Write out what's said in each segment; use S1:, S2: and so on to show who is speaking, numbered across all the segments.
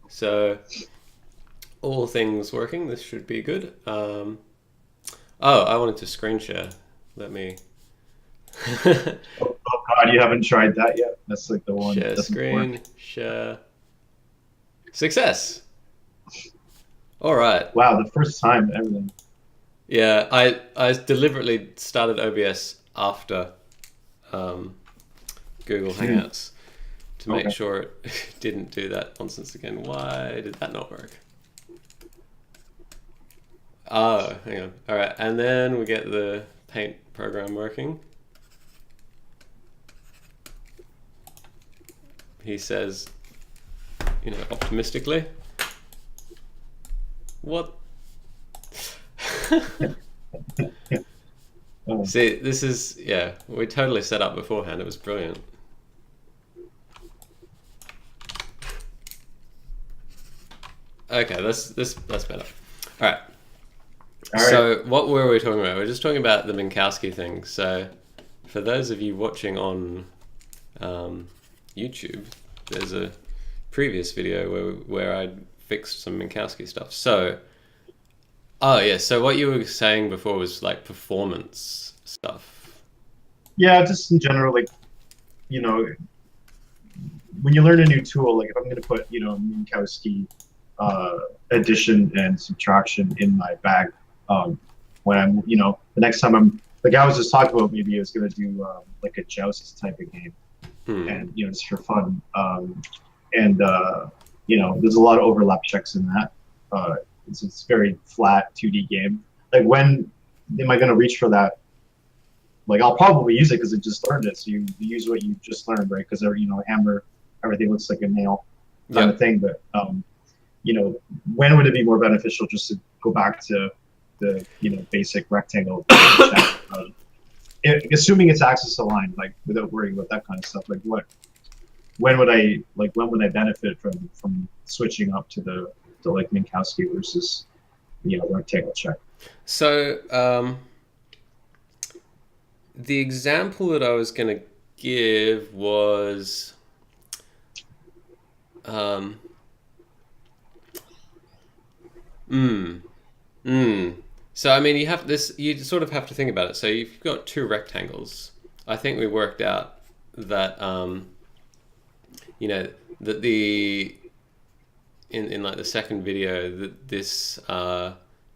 S1: So all things working, this should be good. Oh, I wanted to screen share. Let me
S2: Oh God, you haven't tried that yet. That's like the one that
S1: share
S2: doesn't work.
S1: screen, share. Success. All right.
S2: Wow, the first time everything.
S1: Yeah, I deliberately started OBS after um, Google
S2: Hmm,
S1: Hangouts to make
S2: okay.
S1: sure it didn't do that nonsense again. Why did that not work? Oh, hang on. All right, and then we get the paint program working. He says, optimistically, what?
S2: Oh,
S1: See, this is, yeah, we totally set up beforehand. It was brilliant. Okay, that's better. All right.
S2: all right.
S1: So what were we talking about? We're just talking about the Minkowski thing. So for those of you watching on um, YouTube, there's a previous video where I fixed some Minkowski stuff. So, oh yeah, so what you were saying before was like performance stuff.
S2: Yeah, just in general, like you know, when you learn a new tool, like if I'm going to put Minkowski uh, addition and subtraction in my bag, when I'm the next time I'm like I was just talking about maybe I was going to do like a joust type of game
S1: Hmm.
S2: and just for fun. And there's a lot of overlap checks in that. It's very flat 2D game. Like when am I going to reach for that? Like I'll probably use it because I just learned it. So you use what you just learned, right? Because hammer, everything looks like a nail kind of
S1: Yep.
S2: thing. But when would it be more beneficial just to go back to the basic rectangle check? Assuming it's axis aligned, like without worrying about that kind of stuff. Like when would I benefit from switching up to the like Minkowski versus rectangle check?
S1: So the example that I was going to give was um, mm, mm. So I mean, you have this. You sort of have to think about it. So you've got two rectangles. I think we worked out that you know that the in like the second video that this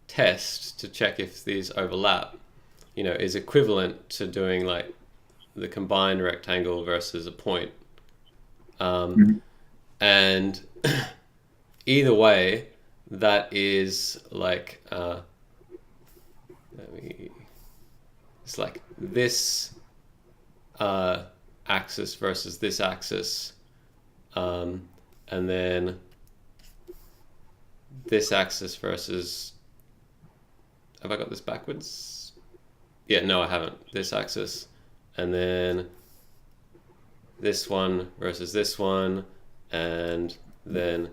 S1: test to check if these overlap, is equivalent to doing like the combined rectangle versus a point. Um,
S2: Mhm.
S1: and either way, that is like let me, it's like this axis versus this axis, and then this axis versus. Have I got this backwards? Yeah, no, I haven't. This axis, and then this one versus this one, and then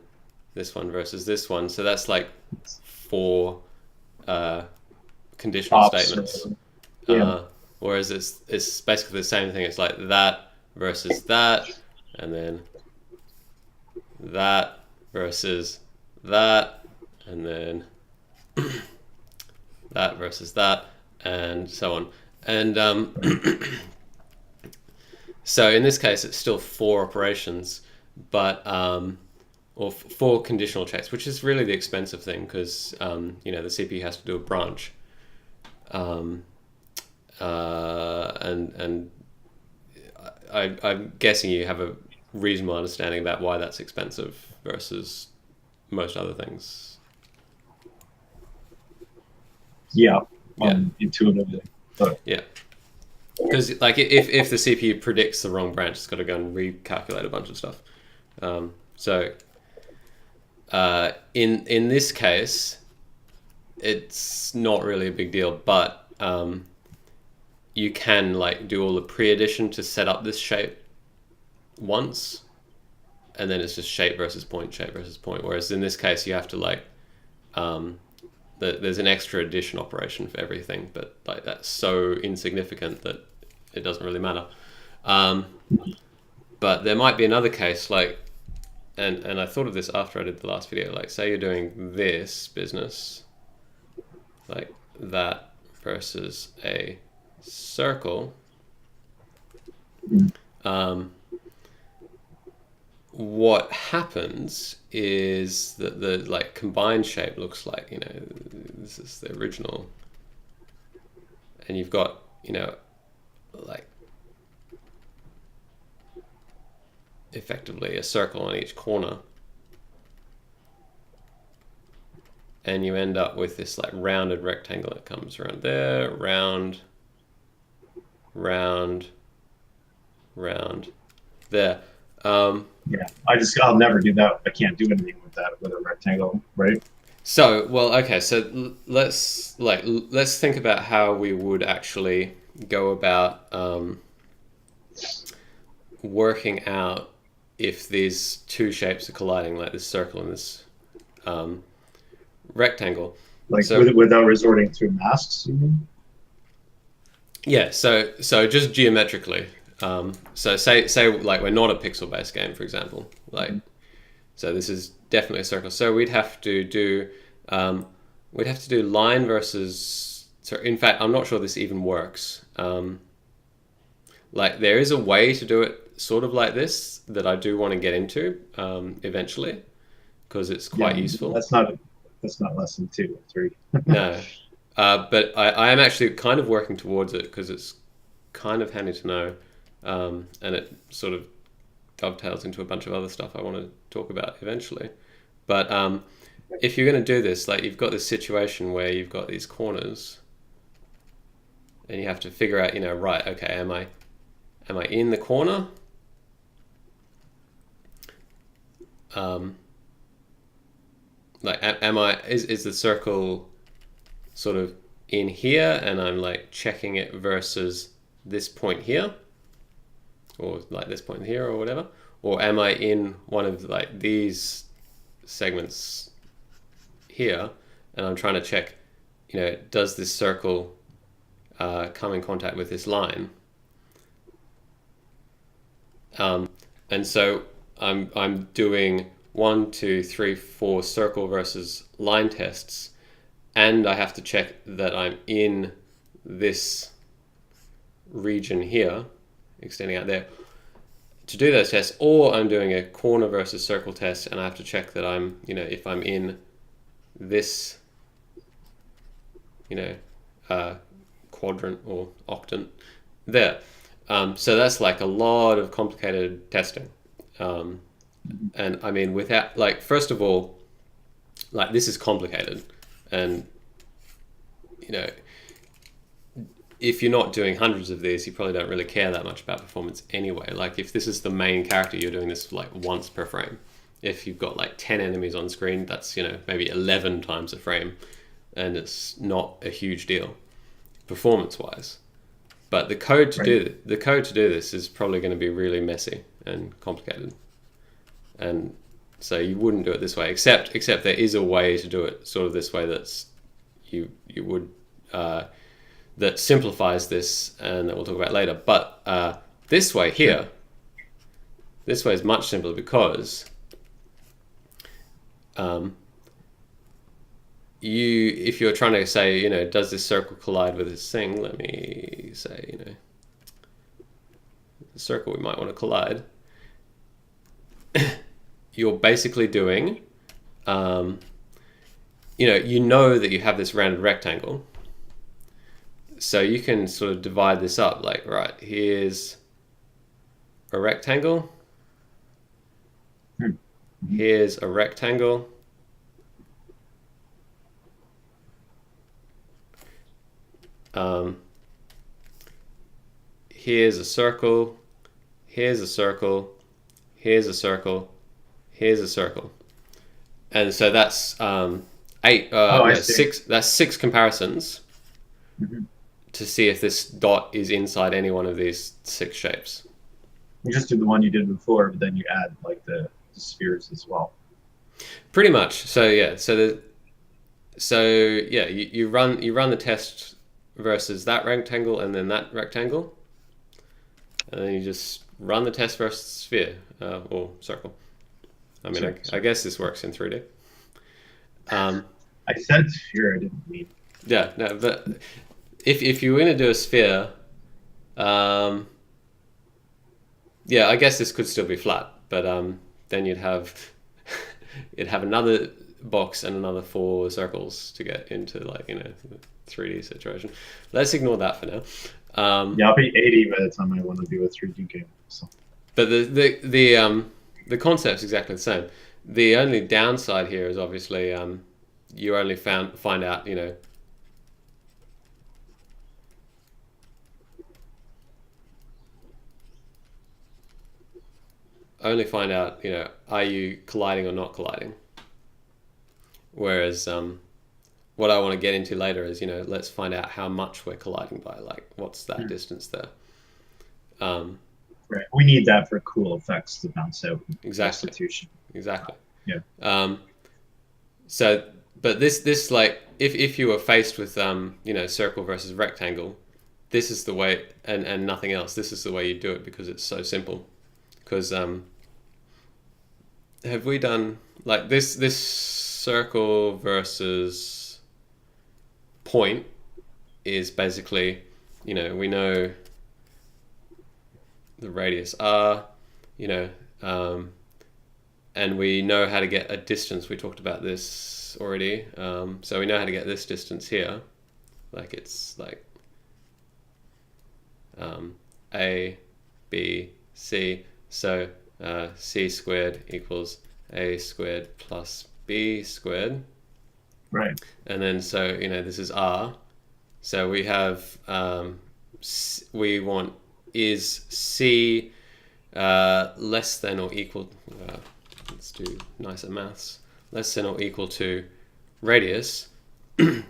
S1: this one versus this one. So that's like four uh, conditional
S2: Ops.
S1: statements.
S2: Yeah.
S1: Uh, Whereas it's basically the same thing. It's like that versus that, and then that versus that, and then that versus that, and so on. And so in this case, it's still four operations, but or four conditional checks, which is really the expensive thing because the CPU has to do a branch, um, and I'm guessing you have a reasonable understanding about why that's expensive versus most other things.
S2: Yeah.
S1: Yeah,
S2: Intuitively, but
S1: yeah. Because like if the CPU predicts the wrong branch, it's got to go and recalculate a bunch of stuff. So in this case, it's not really a big deal, but you can like do all the pre-addition to set up this shape once, and then it's just shape versus point, shape versus point. Whereas in this case, you have to like um, there's an extra addition operation for everything, but like that's so insignificant that it doesn't really matter. Um, but there might be another case like and I thought of this after I did the last video. Like, say you're doing this business, like that, versus a circle. What happens is that the like combined shape looks like, you know, this is the original, and you've got, you know, like effectively a circle on each corner, and you end up with this like rounded rectangle that comes around there, round, round, round, there.
S2: Yeah, I'll never do that. I can't do anything with that with a rectangle, right?
S1: So, well, okay, so let's think about how we would actually go about working out if these two shapes are colliding, like this circle and this rectangle.
S2: Like
S1: so,
S2: without resorting to masks, you mean?
S1: Yeah, so just geometrically. So say like we're not a pixel-based game, for example. Like, so this is definitely a circle. So we'd have to do line versus. So in fact, I'm not sure this even works. Like there is a way to do it sort of like this that I do want to get into eventually, because it's quite useful.
S2: That's not lesson 2 or 3.
S1: No. But I am actually kind of working towards it because it's kind of handy to know, and it sort of dovetails into a bunch of other stuff I want to talk about eventually. But if you're going to do this, like you've got this situation where you've got these corners, and you have to figure out, you know, right? Okay, am I in the corner? Like, is the circle sort of in here, and I'm like checking it versus this point here, or like this point here, or whatever, or am I in one of like these segments here, and I'm trying to check, you know, does this circle come in contact with this line? And so I'm doing 1, 2, 3, 4 circle versus line tests, and I have to check that I'm in this region here, extending out there, to do those tests, or I'm doing a corner versus circle test, and I have to check that I'm, you know, if I'm in this, you know, quadrant or octant there. So that's like a lot of complicated testing. And I mean, without, like, first of all, like, this is complicated, and, you know, if you're not doing hundreds of these, you probably don't really care that much about performance anyway. Like, if this is the main character, you're doing this like once per frame. If you've got like 10 enemies on screen, that's, you know, maybe 11 times a frame, and it's not a huge deal performance wise. But the code to do this is probably going to be really messy and complicated, and so you wouldn't do it this way. Except there is a way to do it sort of this way that's you would that simplifies this, and that we'll talk about later. But this way here, this way is much simpler because if you're trying to say, you know, does this circle collide with this thing? Let me say, you know, the circle we might want to collide. You're basically doing, you know that you have this rounded rectangle. So you can sort of divide this up, like, right, here's a rectangle. Here's a rectangle. Here's a circle. Here's a circle. Here's a circle. Here's a circle. And so that's six. That's 6 comparisons to see if this dot is inside any one of these 6 shapes.
S2: You just do the one you did before, but then you add like the spheres as well.
S1: Pretty much. So yeah. You run the test versus that rectangle and then that rectangle, and then you just run the test versus sphere or circle, I mean,
S2: Sorry,
S1: I
S2: sorry.
S1: guess this works in 3D. Um,
S2: I said sphere. I didn't mean.
S1: yeah, no, but if you were going to do a sphere, um, yeah, I guess this could still be flat, but then you'd have another box and another 4 circles to get into, like, 3D situation. Let's ignore that for now.
S2: Yeah, I'll be 80 by the time I want to do a 3D game. So
S1: But the concept's exactly the same. The only downside here is obviously you only find out are you colliding or not colliding. Whereas what I want to get into later is let's find out how much we're colliding by, like what's that distance there.
S2: right, we need that for cool effects to bounce out.
S1: Exactly.
S2: Substitution.
S1: Exactly.
S2: Yeah.
S1: So, but this like if you were faced with circle versus rectangle, this is the way, and nothing else. This is the way you do it because it's so simple. Because have we done like this circle versus point is basically we know the radius r, and we know how to get a distance. We talked about this already. So we know how to get this distance here. Like it's like A, B, C. So C squared equals A squared plus B squared.
S2: Right.
S1: And then so this is R. So we have we want is C less than or equal. Let's do nicer maths. Less than or equal to radius,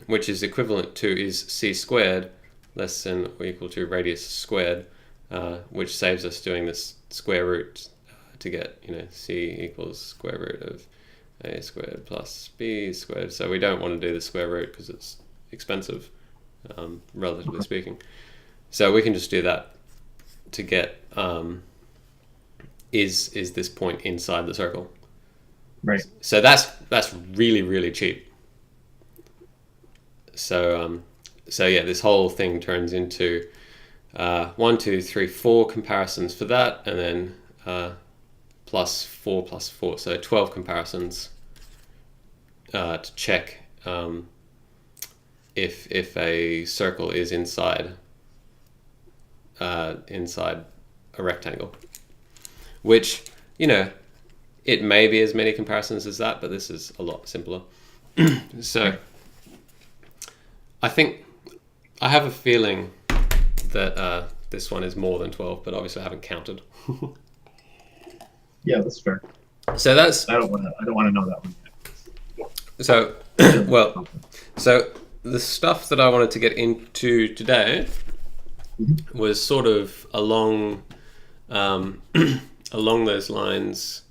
S1: which is equivalent to is C squared less than or equal to radius squared, which saves us doing this square root to get C equals square root of A squared plus B squared. So we don't want to do the square root because it's expensive, relatively speaking. So we can just do that to get is this point inside the circle.
S2: Right.
S1: So that's really, really cheap. So yeah, this whole thing turns into 1, 2, 3, 4 comparisons for that, and then plus 4 plus 4, so 12 comparisons to check if a circle is inside a rectangle, which it may be as many comparisons as that, but this is a lot simpler. So I think I have a feeling that this one is more than 12, but obviously I haven't counted.
S2: Yeah, that's fair.
S1: So that's
S2: I don't want to know that one yet.
S1: so well. So the stuff that I wanted to get into today was sort of along along those lines.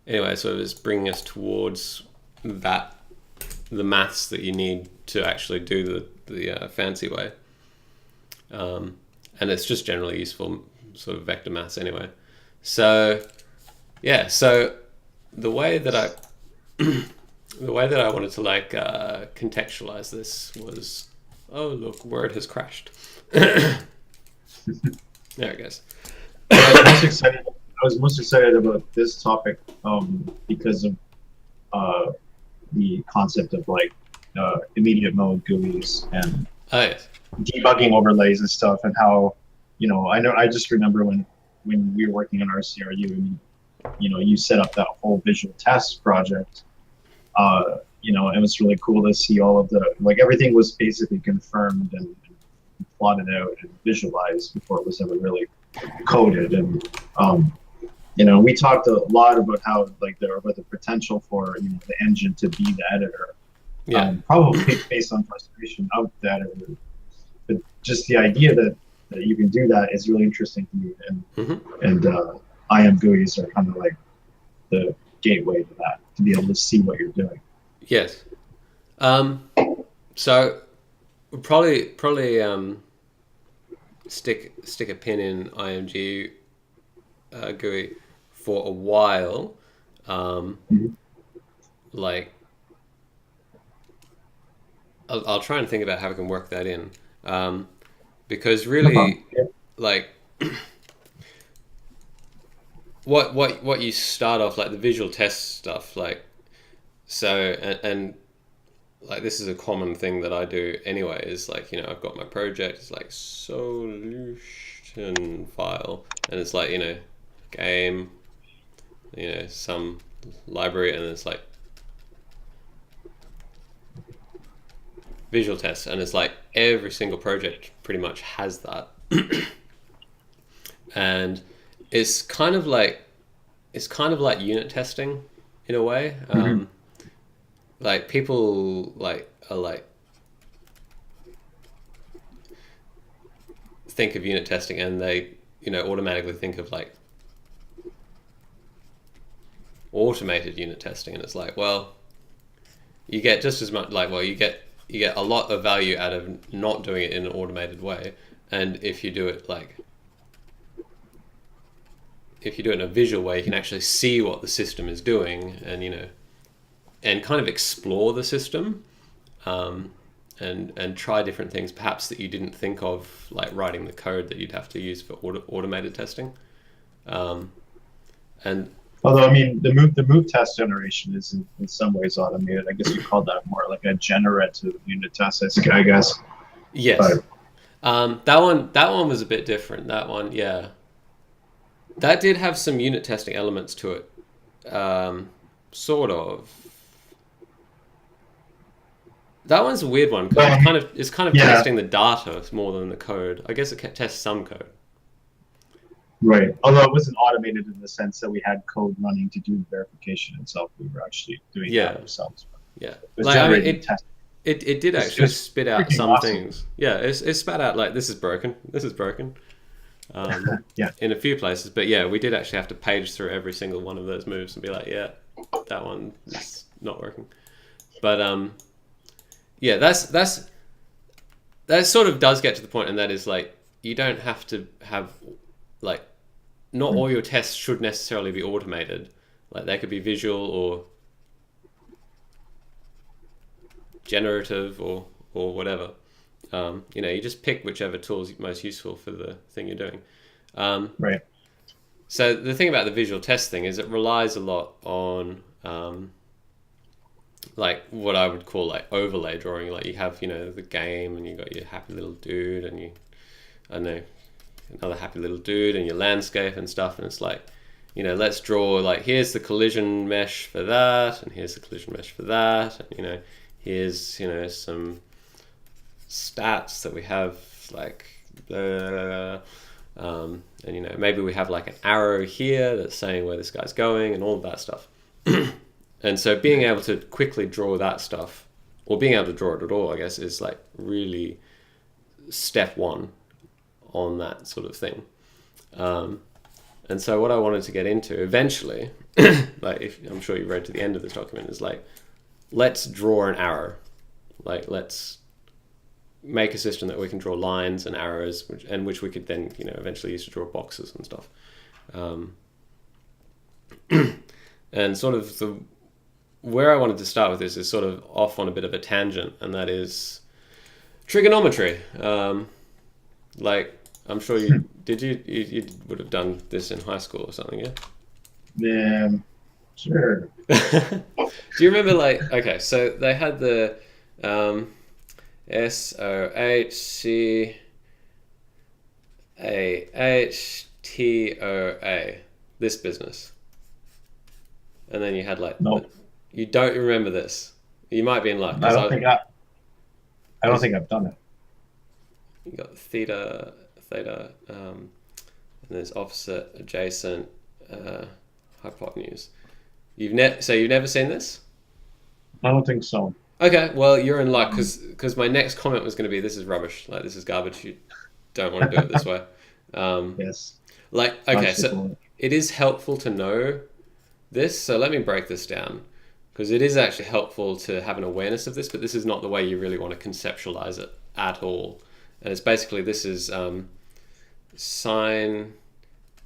S1: Anyway, so it was bringing us towards the maths that you need to actually do the fancy way, and it's just generally useful sort of vector maths anyway. So yeah, so the way that I wanted to like contextualize this was, oh look, Word has crashed. There it goes.
S2: I was most excited about this topic because of the concept of like immediate mode GUIs and
S1: Yes.
S2: debugging overlays and stuff, and how I just remember when we were working on RCRU, and you set up that whole visual test project. It was really cool to see all of the everything was basically confirmed and plotted out and visualized before it was ever really coded. And we talked a lot about how about the potential for the engine to be the editor.
S1: Yeah.
S2: Probably based on frustration of the editor, but just the idea that you can do that is really interesting to me. And IM GUIs are kind of like the gateway to that, to be able to see what you're doing.
S1: Yes. So we'll probably stick a pin in IMG GUI for a while.
S2: Mhm.
S1: Like, I'll try and think about how we can work that in. Because
S2: No problem.
S1: really,
S2: Yeah.
S1: like, what you start off, like the visual test stuff, like, so, and like this is a common thing that I do anyway, is like, I've got my project, it's like solution file, and it's like, game, some library, and it's like visual tests, and it's like every single project pretty much has that. And it's kind of like unit testing in a way.
S2: Mhm.
S1: Like people like are like think of unit testing, and they automatically think of like automated unit testing, and it's like, well, you get just as much, like, well, you get a lot of value out of not doing it in an automated way. And if you do it in a visual way, you can actually see what the system is doing, and and kind of explore the system, and try different things perhaps that you didn't think of, like writing the code that you'd have to use for automated testing. And
S2: Although, I mean, the move test generation is in some ways automated. I guess you call that more like a generative unit test, I guess.
S1: yes,
S2: But
S1: that one was a bit different. That one, yeah, that did have some unit testing elements to it, sort of. That one's a weird one because it's kind of
S2: yeah,
S1: testing the data more than the code. I guess it tests some code.
S2: right. Although it wasn't automated in the sense that we had code running to do verification itself. We were actually doing that
S1: Yeah,
S2: ourselves.
S1: yeah.
S2: It was
S1: Like, I mean,
S2: generating tests.
S1: it did
S2: It
S1: actually
S2: was
S1: spit out
S2: freaking
S1: some
S2: awesome.
S1: things. Yeah, it spat out like, this is broken, this is broken,
S2: Yeah.
S1: in a few places. But yeah, we did actually have to page through every single one of those moves and be like, yeah, that one is not working. But yeah, that sort of does get to the point, and that is like, you don't have to have, like, not all your tests should necessarily be automated. Like, they could be visual or generative or whatever. You just pick whichever tool is most useful for the thing you're doing.
S2: Right.
S1: So the thing about the visual test thing is it relies a lot on, like, what I would call like overlay drawing. Like, you have the game, and you got your happy little dude, and I don't know, another happy little dude, and your landscape and stuff, and it's like, let's draw, like, here's the collision mesh for that, and here's the collision mesh for that, and here's some stats that we have, like, and maybe we have like an arrow here that's saying where this guy's going, and all of that stuff. And so being able to quickly draw that stuff, or being able to draw it at all, I guess, is like really step one on that sort of thing. And so what I wanted to get into eventually, like, if I'm sure you read to the end of this document, is like, let's draw an arrow. Like, let's make a system that we can draw lines and arrows, which we could then eventually use to draw boxes and stuff. And sort of where I wanted to start with this is sort of off on a bit of a tangent, and that is trigonometry. Like, I'm sure you would have done this in high school or something, yeah?
S2: Yeah. Sure.
S1: Do you remember, like, okay, so they had the SOHCAHTOA, this business. And then you had like,
S2: No,
S1: you don't remember this. You might be in luck,
S2: I
S1: because
S2: don't think I don't think I've done it.
S1: you got theta, and there's opposite, adjacent, hypotenuse. So you've never seen this?
S2: I don't think so.
S1: Okay, well, you're in luck, because my next comment was going to be, this is rubbish. Like, this is garbage. You don't want to do it this way.
S2: Yes.
S1: Like, okay, so
S2: Possible.
S1: it is helpful to know this. So let me break this down, because it is actually helpful to have an awareness of this, but this is not the way you really want to conceptualize it at all. And it's basically, this is sine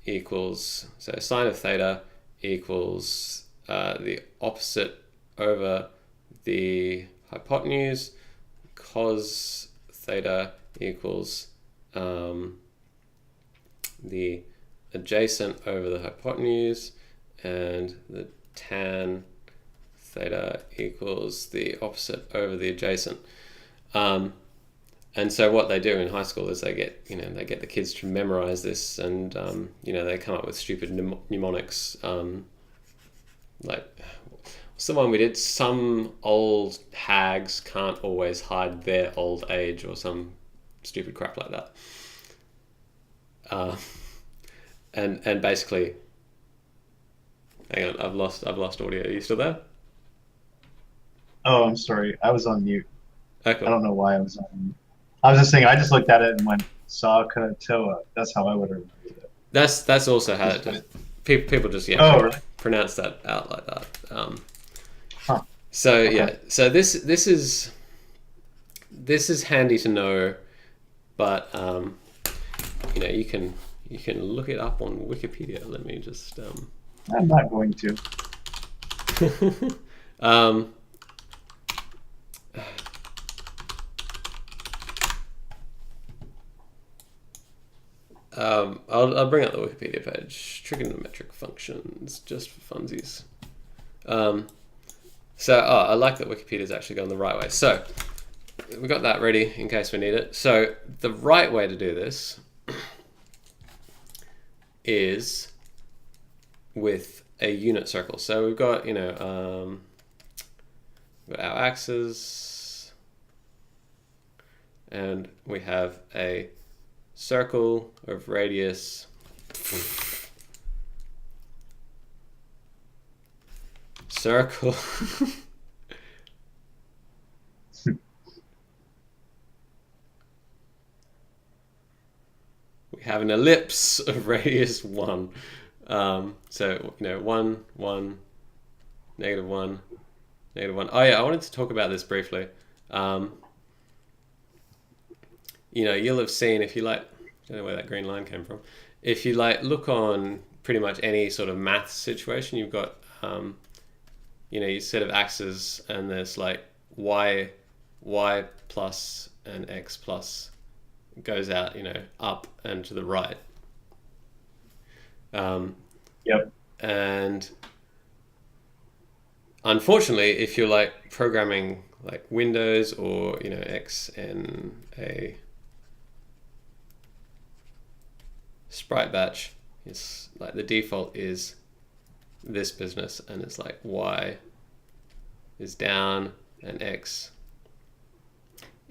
S1: equals, so sine of theta equals the opposite over the hypotenuse, cos theta equals the adjacent over the hypotenuse, and the tan theta equals the opposite over the adjacent. And so what they do in high school is they get the kids to memorize this, and they come up with stupid mnemonics, like what's the one we did? Some old hags can't always hide their old age, or some stupid crap like that. And basically, hang on, I've lost audio. Are you still there?
S2: Oh, I'm sorry. I was on mute.
S1: Oh, cool.
S2: I don't know why I was on mute. I was just saying, I just looked at it and went, Sakatoa. That's how I would remember it.
S1: That's also how people just
S2: really?
S1: pronounce that out like that.
S2: Huh.
S1: So
S2: Okay.
S1: yeah, so this is handy to know, but you can look it up on Wikipedia. Let me just
S2: I'm not going to.
S1: I'll bring up the Wikipedia page. Trigonometric functions, just for funsies. I like that Wikipedia's actually gone the right way. So we've got that ready in case we need it. So the right way to do this is with a unit circle. So we've got we've got our axes, and we have a circle of radius circle we have an ellipse of radius 1. So 1 1 negative 1 negative 1. Oh yeah, I wanted to talk about this briefly. You'll have seen, if you I don't know where that green line came from. If you look on pretty much any sort of math situation, you've got, your set of axes, and there's y plus and x plus goes out, up and to the right.
S2: Yep.
S1: And unfortunately, if you're programming Windows or, XNA sprite batch, it's the default is this business, and it's y is down and x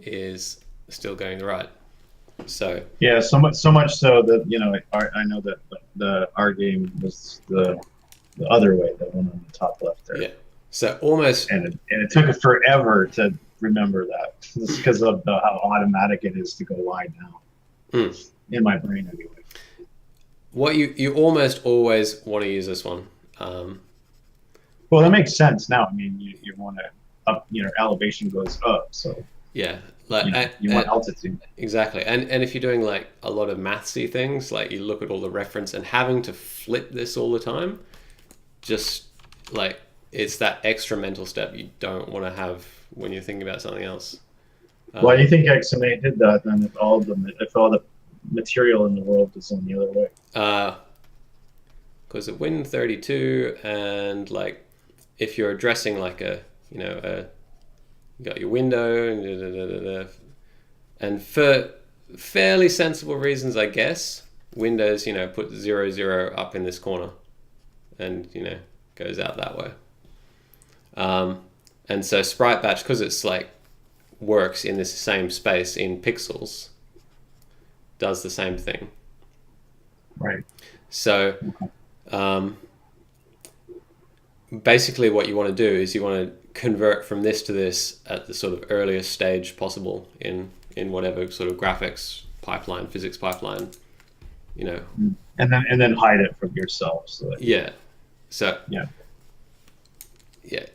S1: is still going the right. So
S2: yeah, so much so that I know that our game was the other way, the one on the top left there.
S1: Yeah. So almost,
S2: and it took it forever to remember that, just because of how automatic it is to go lie down. In my brain anyway.
S1: What you almost always want to use this one.
S2: Well, that makes sense now. I mean, you want to up, elevation goes up, so
S1: yeah,
S2: you want altitude.
S1: Exactly, and if you're doing a lot of mathsy things, you look at all the reference and having to flip this all the time, just it's that extra mental step you don't want to have when you're thinking about something else.
S2: Why do you think XMA did that then? If all the material in the world is on the other way?
S1: Because of Win32, and if you're addressing you got your window, and for fairly sensible reasons, I guess, Windows put 0 0 up in this corner, and goes out that way. And so sprite batch, because it's works in this same space in pixels, does the same thing.
S2: Right.
S1: So basically what you want to do is you want to convert from this to this at the sort of earliest stage possible in whatever sort of graphics pipeline, physics pipeline,
S2: And then hide it from yourself. So that,
S1: yeah. So
S2: yeah.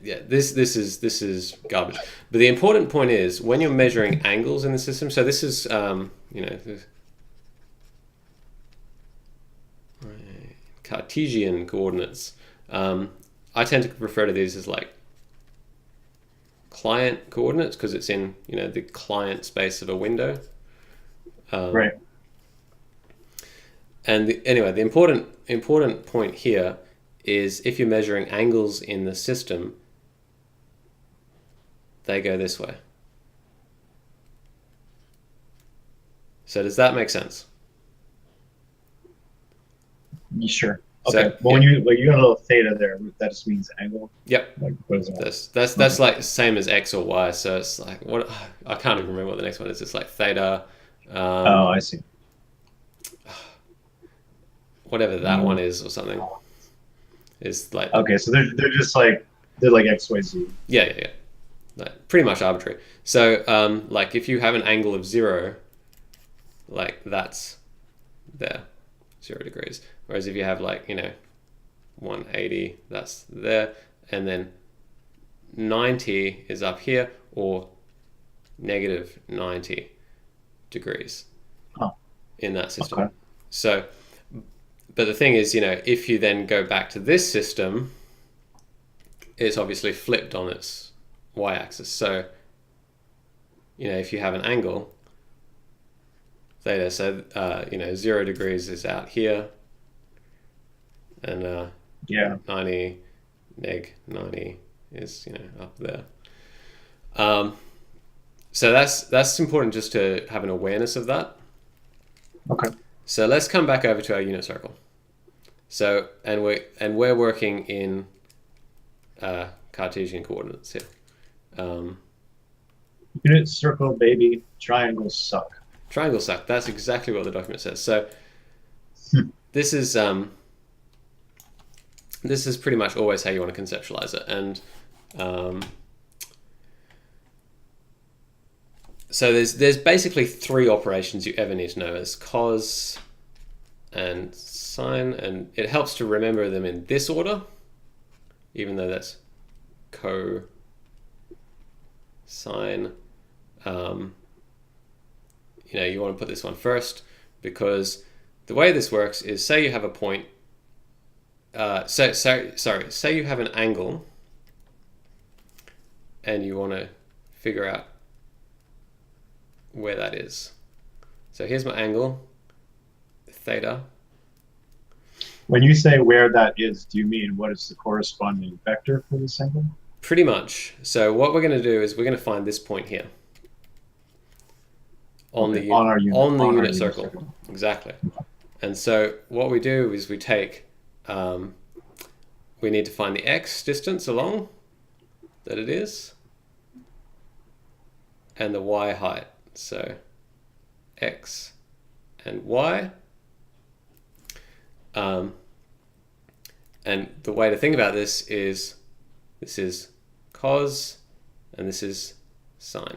S1: This is garbage. But the important point is when you're measuring angles in the system. So this is Cartesian coordinates. I tend to refer to these as like client coordinates because it's in, the client space of a window.
S2: Right.
S1: And anyway, the important point here is if you're measuring angles in the system, they go this way. So does that make sense?
S2: Sure.
S1: So,
S2: Okay. Well, when you got a little theta there, that just means angle.
S1: Yep.
S2: Like what is that?
S1: That's like the same as x or y. So it's like what I can't even remember what the next one is. It's like theta.
S2: Oh, I see.
S1: Whatever that one is or something. Is like
S2: okay. So they're just like x, y, z.
S1: Yeah. Like pretty much arbitrary. So like if you have an angle of 0, like that's there, 0 degrees. Whereas if you have like 180, that's there, and then 90 is up here, or negative 90 degrees in that system.
S2: Okay.
S1: So, but the thing is, if you then go back to this system, it's obviously flipped on its y-axis. So, if you have an angle, theta, so 0 degrees is out here, and 90 neg 90 is up there. So that's important just to have an awareness of that.
S2: Okay.
S1: So let's come back over to our unit circle. So and we're working in Cartesian coordinates here.
S2: Unit circle, baby. Triangles suck.
S1: Triangles suck. That's exactly what the document says. So this is pretty much always how you want to conceptualize it. And so there's basically 3 operations you ever need to know: as cos and sine, and it helps to remember them in this order, even though that's co sine. You want to put this one first, because the way this works is, say you have a point. Say you have an angle, and you want to figure out where that is. So here's my angle, theta.
S2: When you say where that is, do you mean what is the corresponding vector for this angle?
S1: Pretty much. So what we're going to do is we're going to find this point here on the unit circle. Exactly. And so what we do is we take, we need to find the x distance along that it is, and the y height. So x and y. And the way to think about this is cos and this is sine.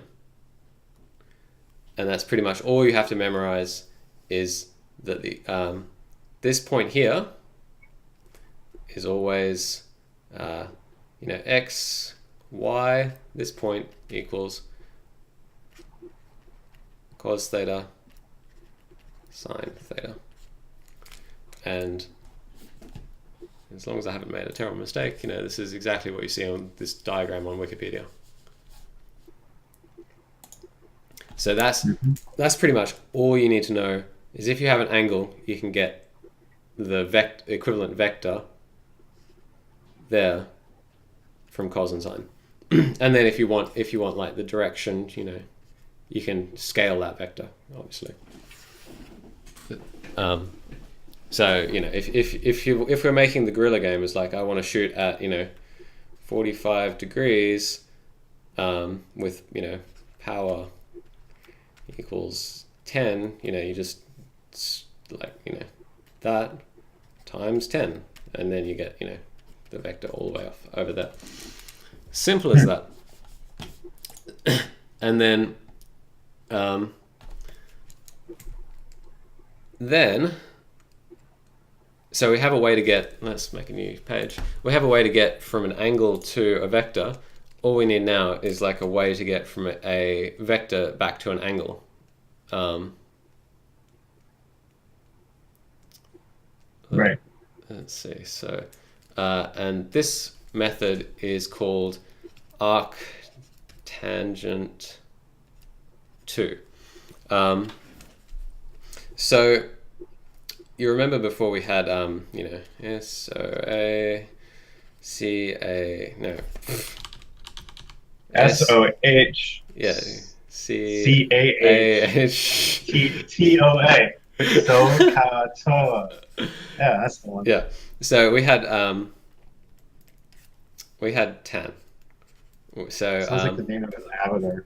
S1: And that's pretty much all you have to memorize, is that the this point here is always x, y, this point equals cos theta, sine theta. And as long as I haven't made a terrible mistake, this is exactly what you see on this diagram on Wikipedia. So that's pretty much all you need to know, is if you have an angle, you can get the equivalent vector there from cos and sine. And then if you want like the direction, you can scale that vector, obviously. So if we're making the gorilla game, it's like I want to shoot at 45 degrees with power equals 10. You just that times 10, and then you get the vector all the way off over there. Simple as that. And then so we have a way to get, let's make a new page. We have a way to get from an angle to a vector. All we need now is like a way to get from a vector back to an angle.
S2: Right.
S1: Let's see. So, and this method is called arctangent 2. So you remember before we had SOA, CA, no.
S2: SOH.
S1: Yeah.
S2: CAH. TOA. SOHCAHTOA. Yeah, that's the one.
S1: Yeah. So we had tan. So
S2: sounds like the name of an avatar.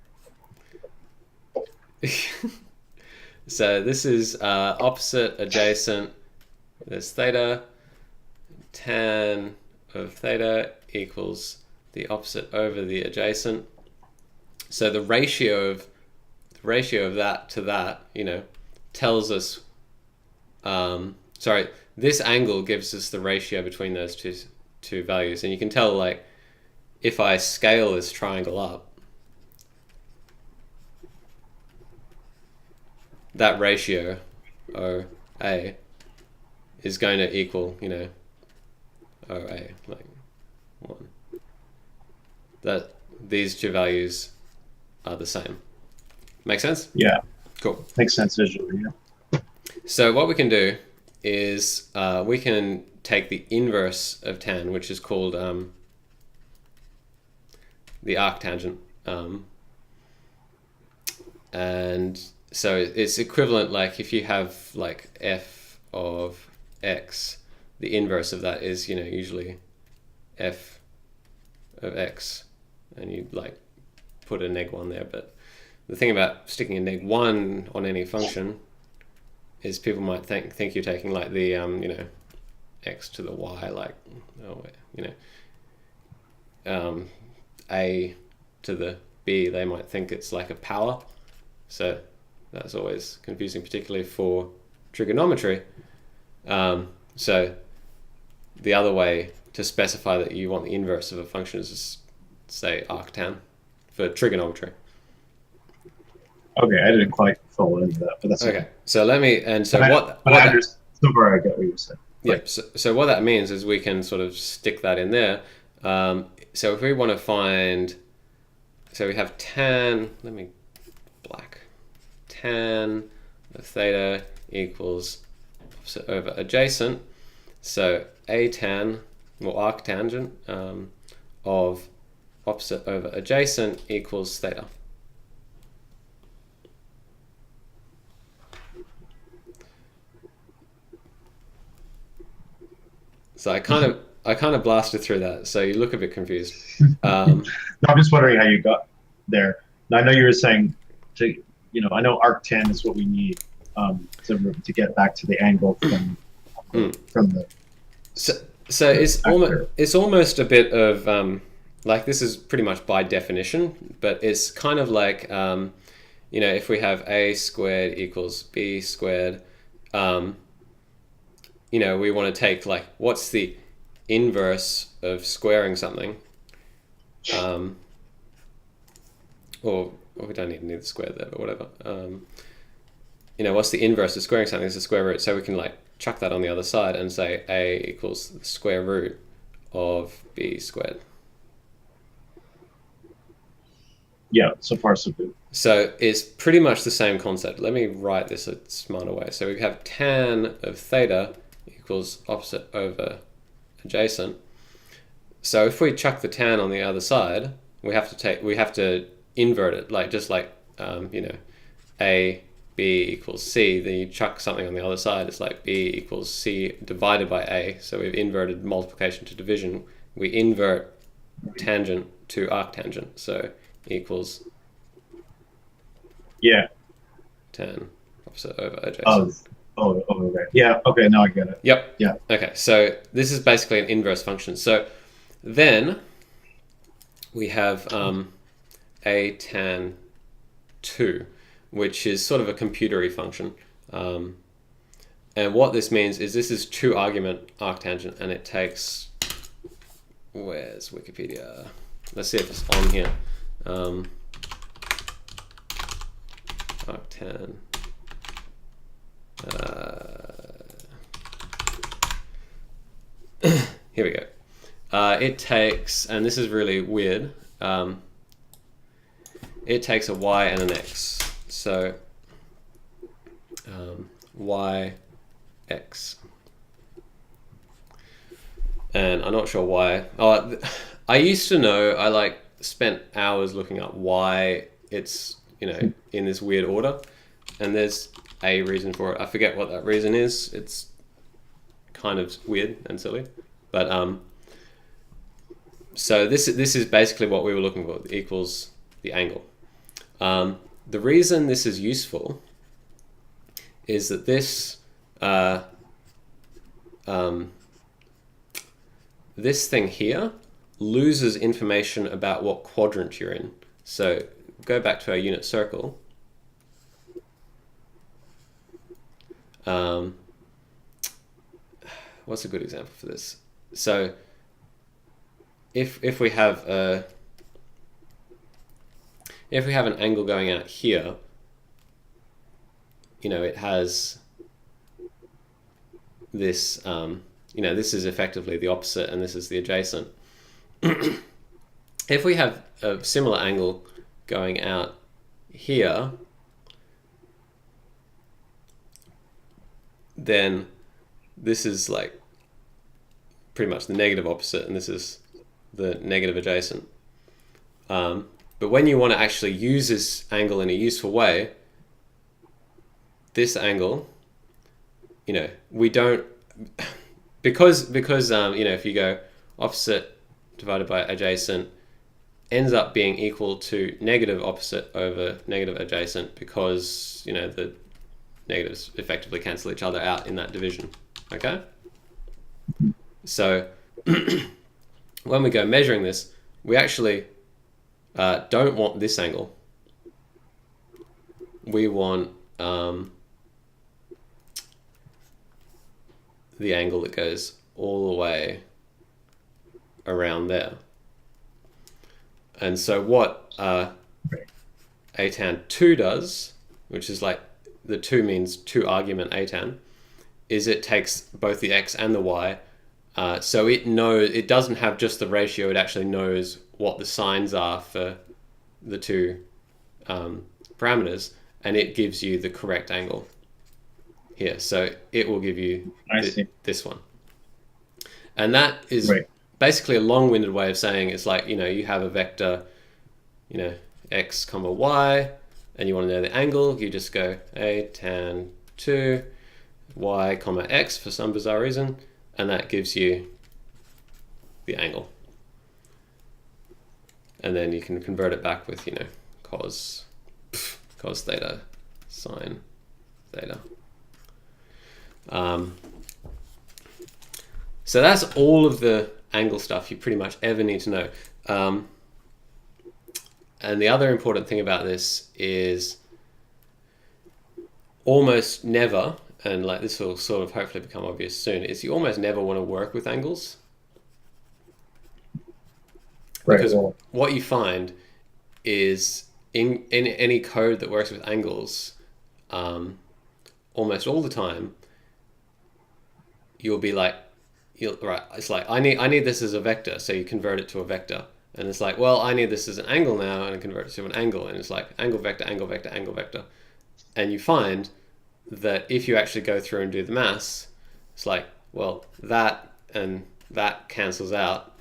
S1: So this is opposite adjacent. There's theta. Tan of theta equals the opposite over the adjacent. So the ratio of that to that, tells us. This angle gives us the ratio between those two values, and you can tell, like, if I scale this triangle up, that ratio OA is going to equal, OA, like 1. That these two values are the same. Make sense?
S2: Yeah.
S1: Cool.
S2: Makes sense visually, yeah.
S1: So what we can do is we can take the inverse of tan, which is called the arctangent. And so it's equivalent, like if you have like f of x, the inverse of that is, usually f of x, and you like put a -1 there. But the thing about sticking a -1 on any function is people might think you're taking like the x to the y, like a to the b. They might think it's like a power, so that's always confusing, particularly for trigonometry. So the other way to specify that you want the inverse of a function is just say arctan for trigonometry.
S2: Okay, I didn't quite follow into that, but that's
S1: okay. So let me, and so
S2: so far I get what you said.
S1: Yeah. So what that means is we can sort of stick that in there. So if we want to find, so we have tan. Let me black. Tan of theta equals opposite over adjacent. So a tan, or arctangent of opposite over adjacent equals theta. So I kind of blasted through that, so you look a bit confused.
S2: No, I'm just wondering how you got there. Now, I know you were saying I know arctan is what we need to get back to the angle from the.
S1: So it's almost a bit of like, this is pretty much by definition, but it's kind of like if we have a squared equals b squared. We want to take, like, what's the inverse of squaring something? Or we don't even need the square there, but whatever. What's the inverse of squaring something? It's the square root. So we can, like, chuck that on the other side and say a equals the square root of b squared.
S2: Yeah, so far so good.
S1: So it's pretty much the same concept. Let me write this a smarter way. So we have tan of theta equals opposite over adjacent. So if we chuck the tan on the other side, we have to invert it, like just like a b equals c. Then you chuck something on the other side. It's like b equals c divided by a. So we've inverted multiplication to division. We invert tangent to arctangent. So equals tan opposite over adjacent.
S2: Oh, okay. Yeah, okay, now I get it.
S1: Yep.
S2: Yeah.
S1: Okay, so this is basically an inverse function. So then we have a tan 2, which is sort of a computery function. And what this means is this is 2-argument arctangent, and it takes, where's Wikipedia? Let's see if it's on here. Arctan. Here we go. It takes, and this is really weird, it takes a y and an x. So y, x. And I'm not sure why. Oh, I used to know, I like spent hours looking up why it's, in this weird order. And there's a reason for it. I forget what that reason is. It's kind of weird and silly. But so this is basically what we were looking for, equals the angle. The reason this is useful is that this this thing here loses information about what quadrant you're in. So go back to our unit circle. What's a good example for this? So if we have an angle going out here, it has this, this is effectively the opposite and this is the adjacent. If we have a similar angle going out here, then this is like pretty much the negative opposite and this is the negative adjacent. But when you want to actually use this angle in a useful way, this angle, we don't, because if you go opposite divided by adjacent ends up being equal to negative opposite over negative adjacent, because the negatives effectively cancel each other out in that division. Okay, so when we go measuring this, we actually don't want this angle. We want the angle that goes all the way around there. And so what atan 2 does, which is like the 2 means 2 argument atan, is it takes both the x and the y. So it doesn't have just the ratio, it actually knows what the signs are for the 2 parameters, and it gives you the correct angle here. So it will give you this one. And that is basically a long-winded way of saying it's like, you have a vector, x comma y, and you want to know the angle, you just go a tan 2 y comma x for some bizarre reason, and that gives you the angle. And then you can convert it back with, cos theta, sine theta. So that's all of the angle stuff you pretty much ever need to know. And the other important thing about this is almost never, and like this will sort of hopefully become obvious soon, is you almost never want to work with angles. Because what you find is in any code that works with angles, almost all the time, you'll be like, it's like, I need this as a vector, so you convert it to a vector. And it's like, well, I need this as an angle now, and I convert it to an angle. And it's like angle vector, angle vector, angle vector. And you find that if you actually go through and do the maths, it's like, well, that and that cancels out.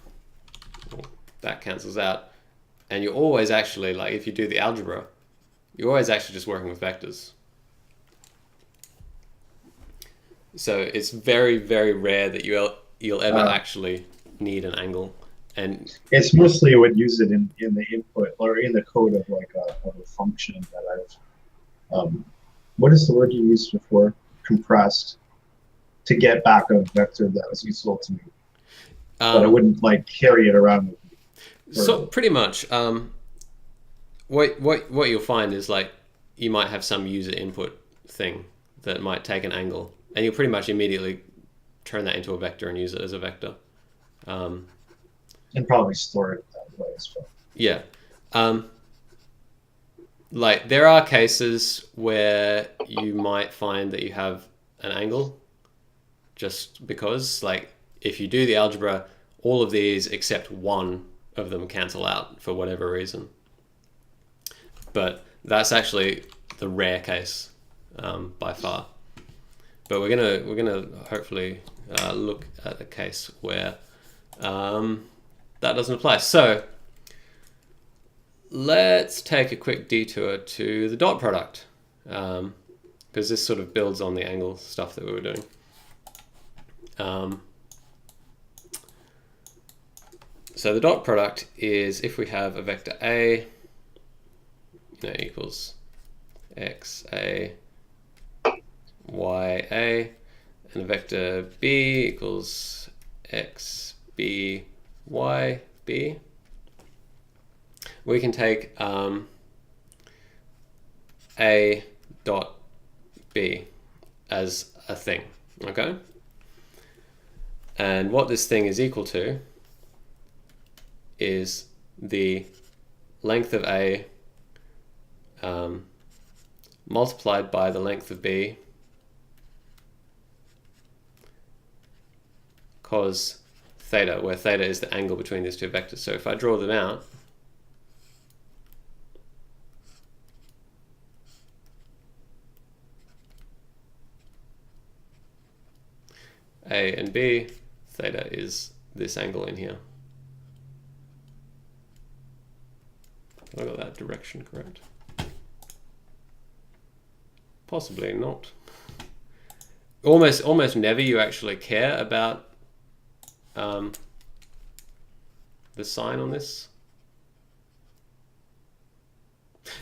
S1: That cancels out. And you're always actually, like, if you do the algebra, you're always actually just working with vectors. So it's very, very rare that you'll ever actually need an angle. And
S2: it's mostly you would use it in the input or in the code of like a function that I've what is the word you used before? Compressed, to get back a vector that was useful to me, but I wouldn't like carry it around with me.
S1: So pretty much, what you'll find is like you might have some user input thing that might take an angle, and you'll pretty much immediately turn that into a vector and use it as a vector.
S2: And probably store it that way as well.
S1: Yeah. Like there are cases where you might find that you have an angle just because, like, if you do the algebra, all of these except one of them cancel out for whatever reason. But that's actually the rare case by far. But we're gonna hopefully look at a case where that doesn't apply. So let's take a quick detour to the dot product, because this sort of builds on the angle stuff that we were doing. So the dot product is if we have a vector A, equals XA, YA, and a vector B equals XB, YB. We can take A dot B as a thing, okay? And what this thing is equal to is the length of A multiplied by the length of B cos theta, where theta is the angle between these two vectors. So if I draw them out, A and B, theta is this angle in here. Have I got that direction correct? Possibly not. Almost never you actually care about the sign on this.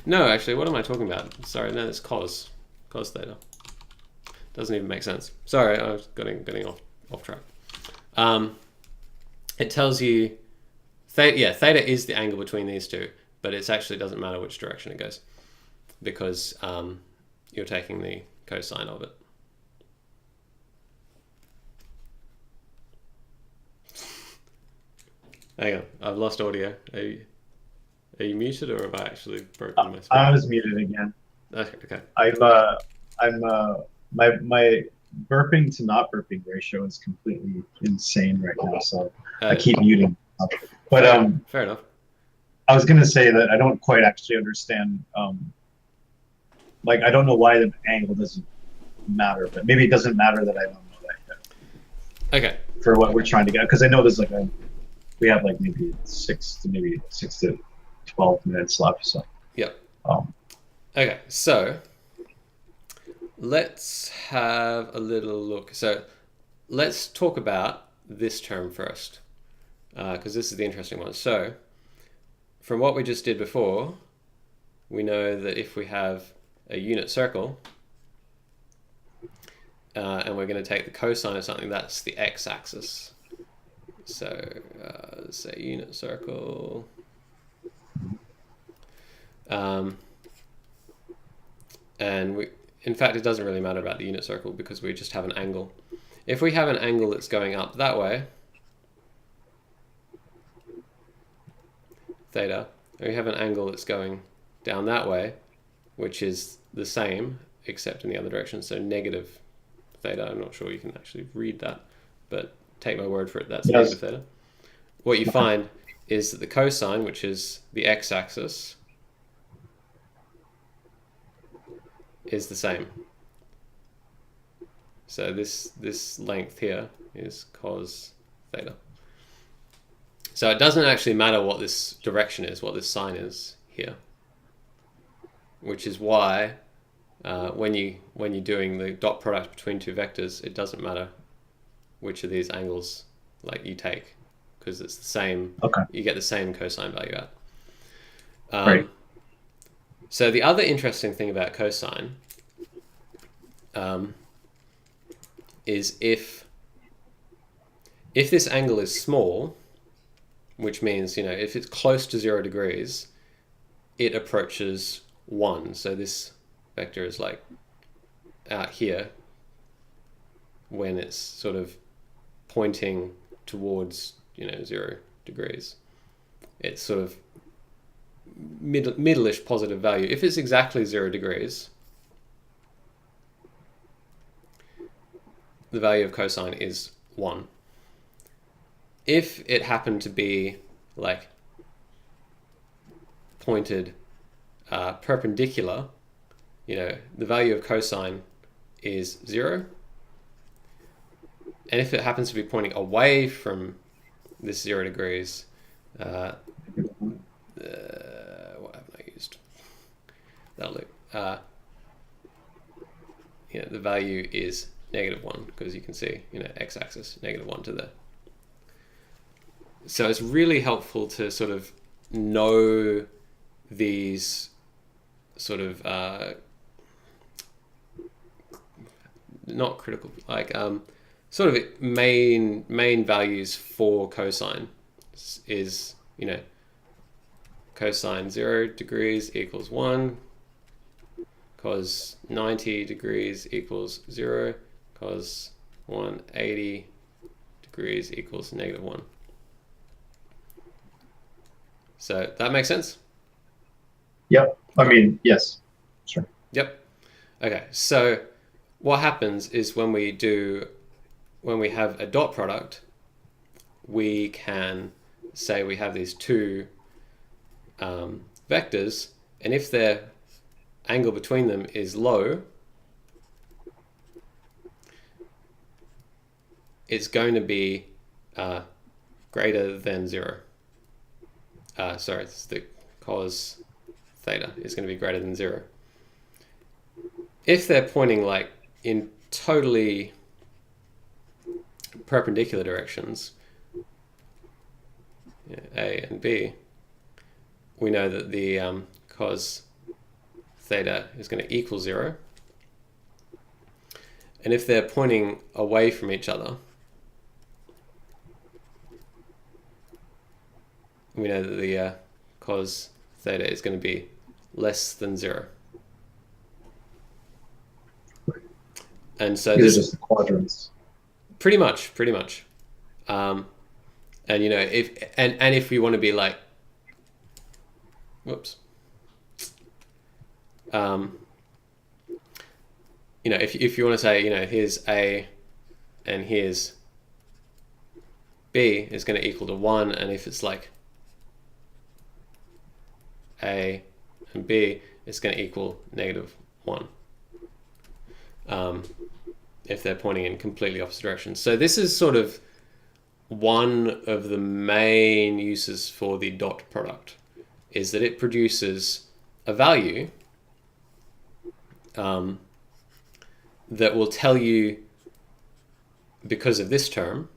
S1: No, actually, what am I talking about? Sorry, no, it's cos theta. Doesn't even make sense. Sorry, I was getting off track. It tells you theta is the angle between these two, but it actually doesn't matter which direction it goes, because you're taking the cosine of it. Hang on, I've lost audio. Are you muted, or have I actually broken my screen?
S2: I was muted again.
S1: Okay.
S2: My burping to not burping ratio is completely insane right now, so I keep muting. But
S1: fair enough.
S2: I was gonna say that I don't quite actually understand. Like, I don't know why the angle doesn't matter, but maybe it doesn't matter that I don't know that yet.
S1: Okay.
S2: For what we're trying to get, because I know there's like we have like maybe 6 to 12 minutes left. So.
S1: Yep. Okay, so let's have a little look. So let's talk about this term first, because this is the interesting one. So from what we just did before, we know that if we have a unit circle, and we're going to take the cosine of something, that's the x-axis. So say unit circle. And in fact, it doesn't really matter about the unit circle because we just have an angle. If we have an angle that's going up that way, theta, and we have an angle that's going down that way, which is the same except in the other direction, so negative theta. I'm not sure you can actually read that, but take my word for it, that's negative theta. What you find is that the cosine, which is the x-axis, is the same. So this length here is cos theta. So it doesn't actually matter what this direction is, what this sign is here, which is why when you're doing the dot product between two vectors, it doesn't matter which of these angles like you take, because it's the same.
S2: Okay.
S1: You get the same cosine value out.
S2: Right.
S1: So the other interesting thing about cosine is if this angle is small, which means, if it's close to 0 degrees, it approaches 1. So this vector is like out here when it's sort of pointing towards 0 degrees. It's sort of middle-ish positive value. If it's exactly 0 degrees, the value of cosine is 1. if it happened to be like pointed perpendicular, the value of cosine is 0. And if it happens to be pointing away from this 0 degrees, what haven't I used? That'll do. The value is -1, because you can see, x-axis, -1 to there. So it's really helpful to sort of know these sort of not critical, like sort of main values for cosine is, cosine 0 degrees equals 1, cos 90 degrees equals 0, cos 180 degrees equals -1. So that makes sense?
S2: Yep. I mean, yes. Sure.
S1: Yep. Okay. So what happens is when we have a dot product, we can say we have these two vectors, and if their angle between them is low, it's going to be greater than 0. Sorry, it's the cos theta is going to be greater than 0. If they're pointing like in totally perpendicular directions, A and B, we know that the cos theta is going to equal 0. And if they're pointing away from each other, we know that the cos theta is going to be less than 0. And so
S2: These
S1: this
S2: are just the quadrants.
S1: Pretty much. And if we want to be like, whoops. If you want to say, here's A and here's B is going to equal to 1, and if it's like A and B, it's going to equal -1. If they're pointing in completely opposite directions. So this is sort of one of the main uses for the dot product, is that it produces a value that will tell you, because of this term,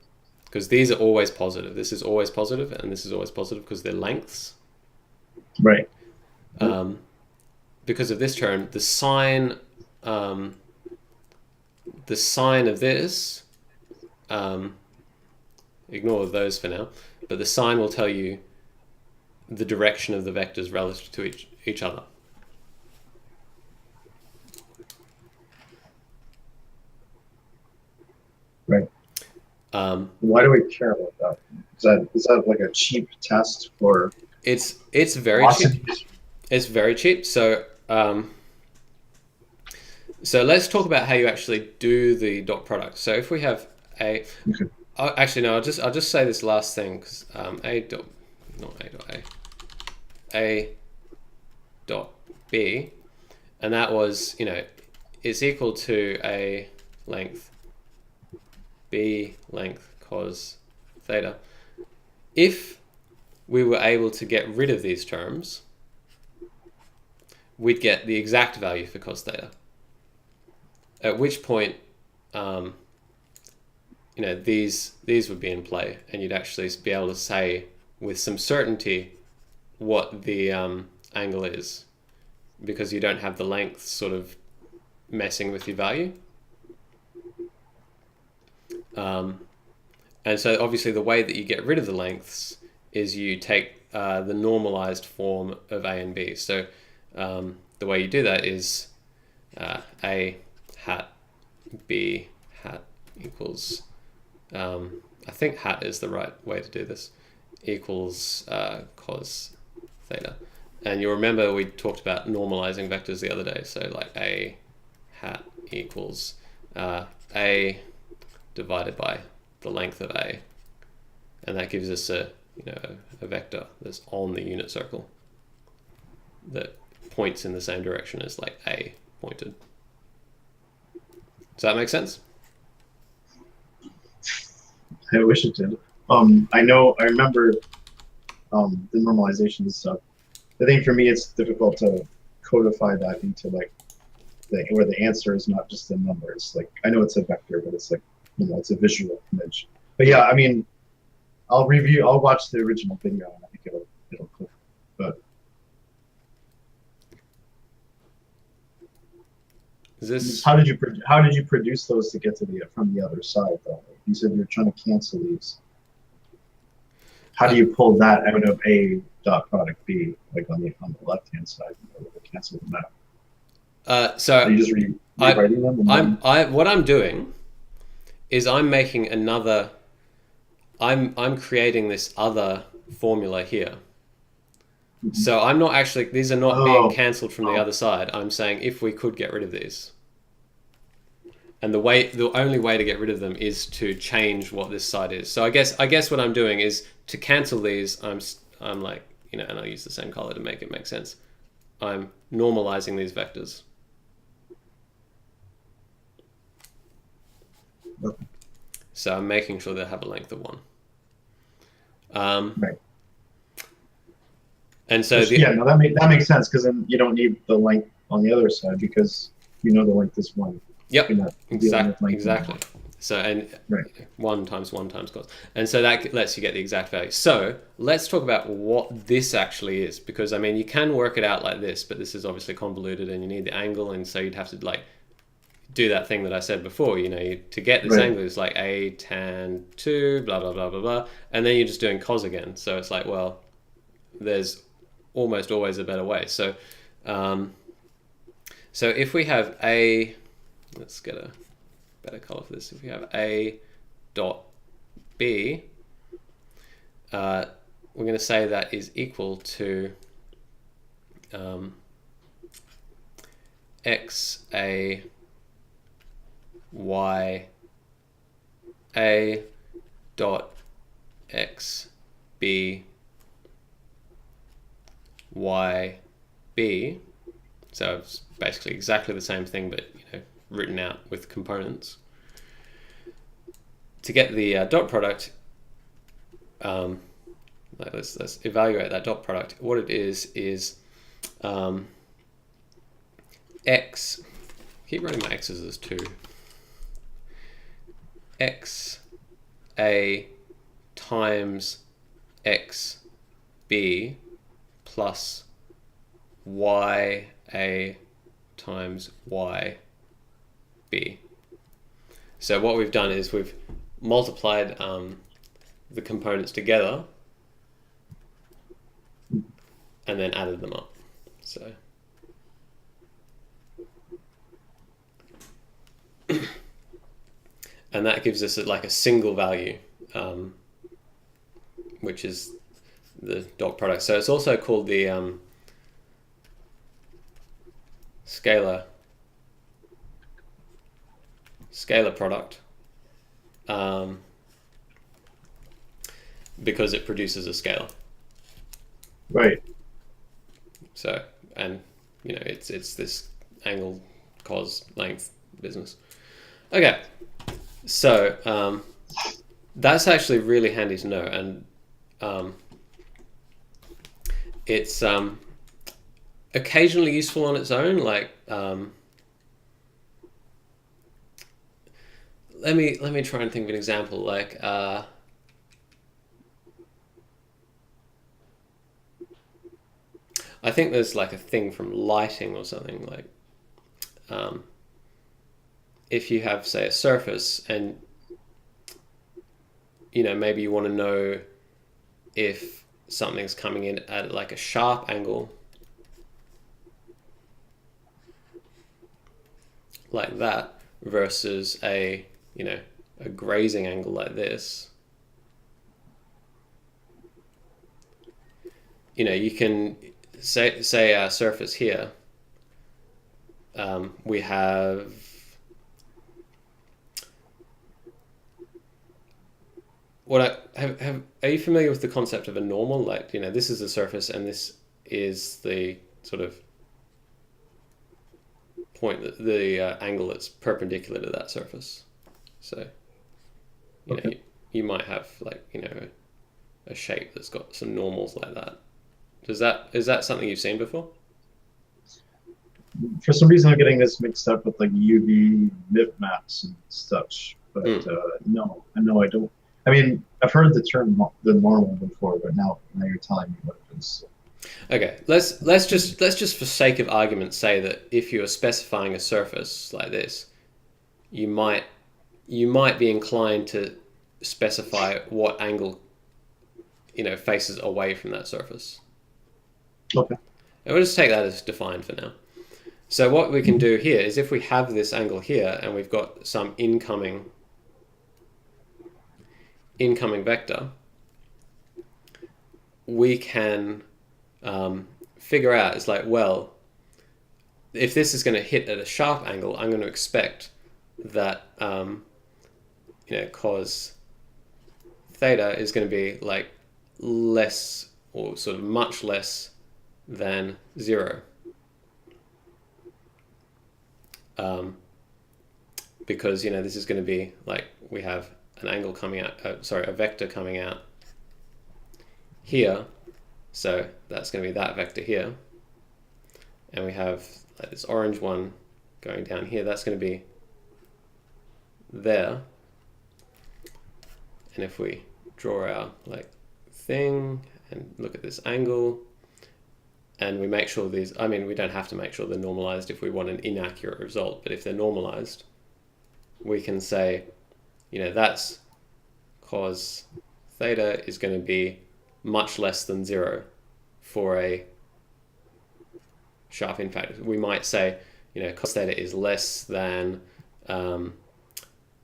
S1: because these are always positive. This is always positive, and this is always positive because they're lengths.
S2: Right.
S1: Because of this term, the sign of this, ignore those for now, but the sign will tell you the direction of the vectors relative to each other.
S2: Right. Why do we care about that? Is that like a cheap test for?
S1: It's very cheap. It's very cheap. So let's talk about how you actually do the dot product. So if we have a,
S2: Okay.
S1: Actually no, I'll just say this last thing, because A dot B, and that was, it's equal to A length B length cos theta. If we were able to get rid of these terms, we'd get the exact value for cos theta. At which point, these would be in play, and you'd actually be able to say with some certainty what the angle is, because you don't have the length sort of messing with your value. And so obviously the way that you get rid of the lengths is you take the normalized form of A and B. So the way you do that is A hat B hat equals, I think hat is the right way to do this, equals cos theta. And you'll remember we talked about normalizing vectors the other day. So like A hat equals A divided by the length of A, and that gives us a a vector that's on the unit circle that points in the same direction as like A pointed. Does that make sense?
S2: I wish it did. I remember the normalization and stuff. I think for me, it's difficult to codify that into like where the answer is not just a number. It's like, I know it's a vector, but it's like, it's a visual image. But yeah, I mean, I'll watch the original video, and I think it'll click. But
S1: is this
S2: how did you produce those to get to from the other side though? You said you're trying to cancel these. How do you pull that out of A dot product B, like on the left hand side, cancel them out?
S1: so
S2: are you just rewriting them?
S1: What I'm doing is I'm making another. I'm creating this other formula here. Mm-hmm. So I'm not actually. These are not being cancelled from the other side. I'm saying if we could get rid of these. And the only way to get rid of them is to change what this side is. So I guess what I'm doing is to cancel these. I'm like, and I'll use the same color to make it make sense. I'm normalizing these vectors.
S2: Okay.
S1: So I'm making sure they have a length of 1.
S2: Right.
S1: And so
S2: that makes sense, because then you don't need the length on the other side because the length is 1.
S1: Yep. Exactly. So and
S2: right.
S1: 1 times 1 times cos, and so that lets you get the exact value. So let's talk about what this actually is, because I mean you can work it out like this, but this is obviously convoluted, and you need the angle, and so you'd have to like do that thing that I said before. To get this angle is like A tan 2, blah blah blah blah blah, and then you're just doing cos again. So it's like, well, there's almost always a better way. So, so if we have A, let's get a better color for this. If we have A dot B, we're going to say that is equal to X A Y A dot X B Y B. So it's basically exactly the same thing, but written out with components. To get the dot product, let's evaluate that dot product. What it is x. Keep writing my x's as 2. X A times X B plus Y A times Y B. So what we've done is we've multiplied the components together and then added them up. So and that gives us like a single value, which is the dot product. So it's also called the scalar product, because it produces a scalar.
S2: Right.
S1: So, and it's this angle, cos, length business. Okay, so that's actually really handy to know, and it's occasionally useful on its own. Like let me try and think of an example. Like I think there's like a thing from lighting or something, like if you have, say, a surface, and maybe you want to know if something's coming in at like a sharp angle like that versus a grazing angle like this. You can say our surface here, we have are you familiar with the concept of a normal? Like, this is the surface and this is the sort of point, the angle that's perpendicular to that surface. So,
S2: Okay.
S1: you might have like, a shape that's got some normals like that. Is that something you've seen before?
S2: For some reason, I'm getting this mixed up with like UV mip maps and such. But
S1: Mm.
S2: no, I don't. I mean, I've heard the term the normal before, but now you're telling me what it is.
S1: Okay, let's just for sake of argument say that if you are specifying a surface like this, you might be inclined to specify what angle faces away from that surface.
S2: Okay.
S1: And we'll just take that as defined for now. So what we can do here is if we have this angle here and we've got some incoming vector, we can figure out, it's like, well, if this is going to hit at a sharp angle, I'm going to expect that cos theta is going to be like less, or sort of much less than 0. Because this is going to be like, we have an angle coming out, a vector coming out here, so that's going to be that vector here, and we have like this orange one going down here, that's going to be there. And if we draw our like thing and look at this angle, and we make sure these, I mean, we don't have to make sure they're normalized if we want an inaccurate result, but if they're normalized, we can say, that's cos theta is going to be much less than 0 for a sharp impact. We might say, cos theta is less than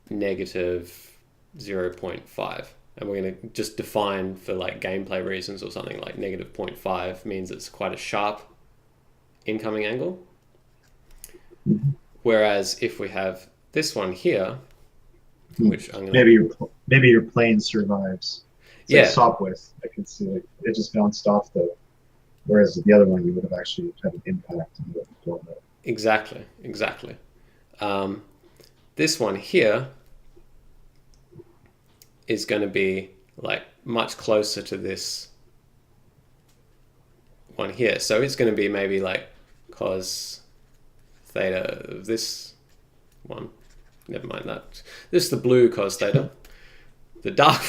S1: negative 0.5. And we're going to just define for like gameplay reasons or something, like negative 0.5 means it's quite a sharp incoming angle. Whereas if we have this one here, which I'm going
S2: to... Maybe your plane survives. It's like stop with. I can see it just bounced off the... Whereas the other one, you would have actually had an impact and you would have blown it.
S1: Exactly. This one here is going to be like much closer to this one here. So it's going to be maybe like cos theta of this one. Never mind that. This is the blue cos theta. The dark,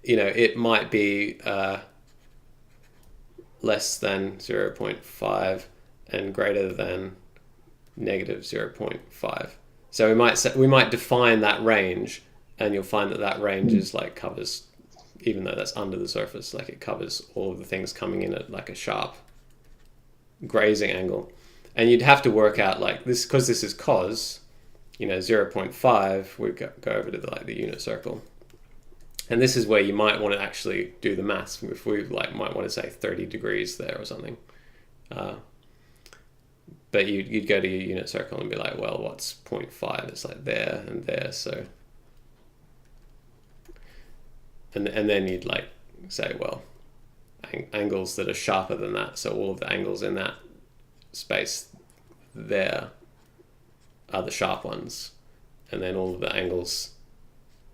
S1: it might be less than 0.5 and greater than negative 0.5. So we might define that range, and you'll find that range is like covers, even though that's under the surface, like it covers all of the things coming in at like a sharp grazing angle. And you'd have to work out like this, because this is cos, 0.5, we go over to the unit circle. And this is where you might want to actually do the maths. If we might want to say 30 degrees there or something. But you'd go to your unit circle and be like, well, what's 0.5? It's like there and there, so... And then you'd like say, well, angles that are sharper than that, so all of the angles in that space there are the sharp ones, and then all of the angles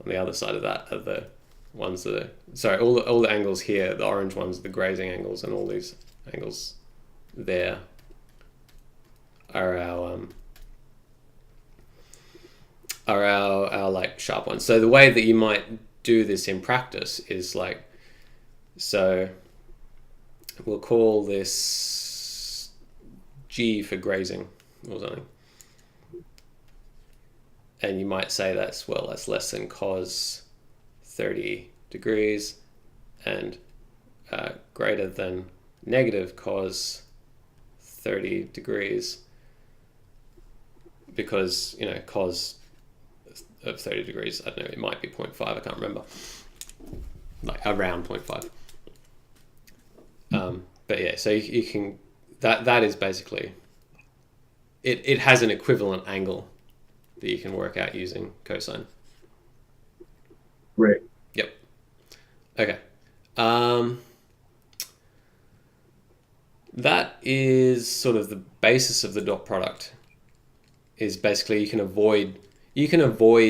S1: on the other side of that are the ones that are... Sorry, all the angles here, the orange ones are the grazing angles, and all these angles there are our like sharp ones. So the way that you might do this in practice is like, so we'll call this G for grazing or something, and you might say that's less than cos 30 degrees and greater than negative cos 30 degrees, because cos of 30 degrees, I don't know, it might be 0.5, I can't remember, like around 0.5. But yeah, so you can, that is basically it has an equivalent angle that you can work out using cosine.
S2: Right.
S1: Yep. Okay. That is sort of the basis of the dot product. Is basically you can avoid